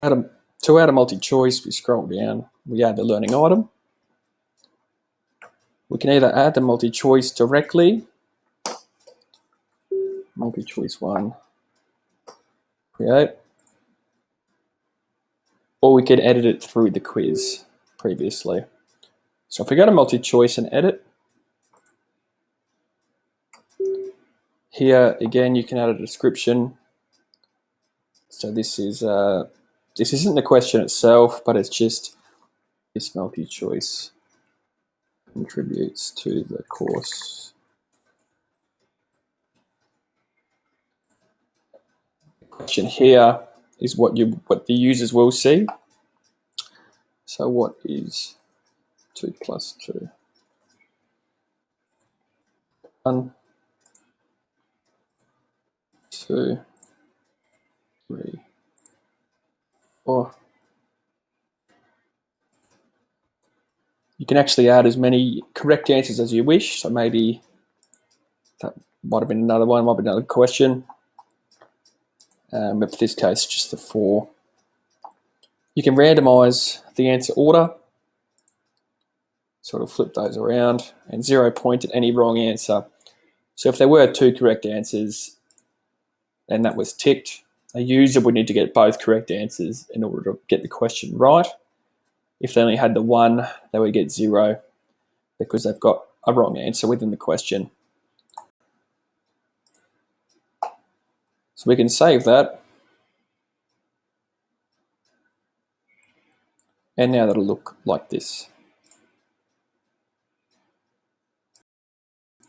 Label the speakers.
Speaker 1: To add a multi-choice, we scroll down, we add the learning item. We can either add the multi-choice directly, multi-choice 1, create, or we could edit it through the quiz previously. So if we go to multi-choice and edit, here again you can add a description. So this isn't the question itself, but it's just this multi-choice contributes to the course. The question here is what the users will see. So what is 2 plus 2? 1, 2, 3, 4. You can actually add as many correct answers as you wish. So maybe that might have been another one, might be another question. But for this case, just the 4. You can randomize the answer order, sort of flip those around, and 0 point at any wrong answer. So if there were 2 correct answers and that was ticked, a user would need to get both correct answers in order to get the question right. If they only had the 1, they would get 0 because they've got a wrong answer within the question. So we can save that. And now that'll look like this.